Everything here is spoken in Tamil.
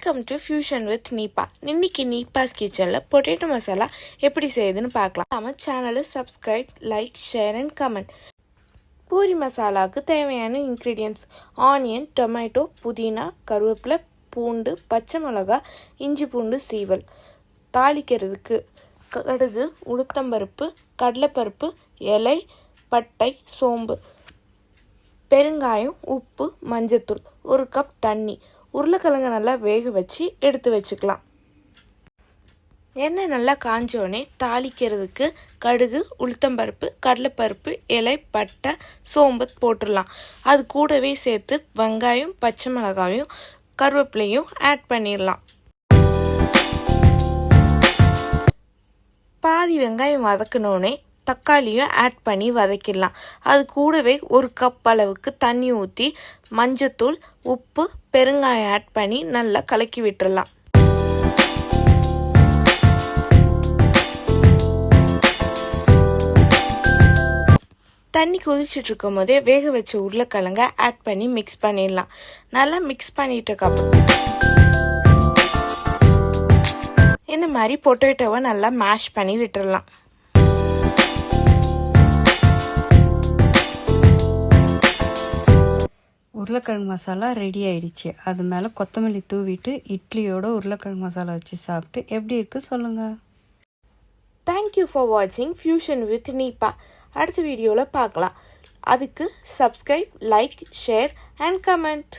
Welcome to fusion with Neepa. இன்னைக்கு நீப்பாஸ் கிச்சனில் பொட்டேட்டோ மசாலா எப்படி செய்யுதுன்னு பார்க்கலாம். நம்ம சேனலை subscribe, like, share and comment. Puri மசாலாவுக்கு தேவையான இன்க்ரீடியன்ட்ஸ்: ஆனியன், டொமேட்டோ, புதினா, கருவேப்பிலை, பூண்டு, பச்சை மிளகாய், இஞ்சி பூண்டு சீவல். தாளிக்கிறதுக்கு கடுகு, உளுத்தம்பருப்பு, கடலைப்பருப்பு, இலை, பட்டை, சோம்பு, பெருங்காயம், உப்பு, மஞ்சத்தூள், 1 கப் தண்ணி. உருளைக்கிழங்கு நல்லா வேக வச்சு எடுத்து வச்சுக்கலாம். எண்ணெய் நல்லா காஞ்சோடனே தாளிக்கிறதுக்கு கடுகு, உளுத்தம்பருப்பு, கடலைப்பருப்பு, இலை, பட்டை, சோம்பு போட்டுடலாம். அது கூடவே சேர்த்து வெங்காயம், பச்சை மிளகாயும், கருவேப்பிலையும் ஆட் பண்ணிடலாம். பாதி வெங்காயம் வதக்கினோடனே தக்காளியும் ஆட் பண்ணி வதக்கிடலாம். அது கூடவே 1 கப் அளவுக்கு தண்ணி ஊற்றி மஞ்சத்தூள், உப்பு, பெருங்காயம் ஆட் பண்ணி நல்லா கலக்கி விட்டுடலாம். தண்ணி கொதிச்சுட்டு இருக்கும் போதே வேக வச்ச உருளைக்கிழங்க ஆட் பண்ணி மிக்ஸ் பண்ணிடலாம். நல்லா மிக்ஸ் பண்ணிட்டதுக்கப்புறம் இந்த மாதிரி பொட்டேட்டோவை நல்லா மேஷ் பண்ணி விட்டுடலாம். உருளைக்கிழங்கு மசாலா ரெடி ஆயிடுச்சு. அது மேலே கொத்தமல்லி தூவிட்டு இட்லியோட உருளைக்கிழங்கு மசாலா வச்சு சாப்பிட்டு எப்படி இருக்கு சொல்லுங்கள். தேங்க்யூ ஃபார் வாட்சிங் ஃபியூஷன் வித் நீப்பா. அடுத்த வீடியோவில் பார்க்கலாம். அதுக்கு subscribe, like, share and comment.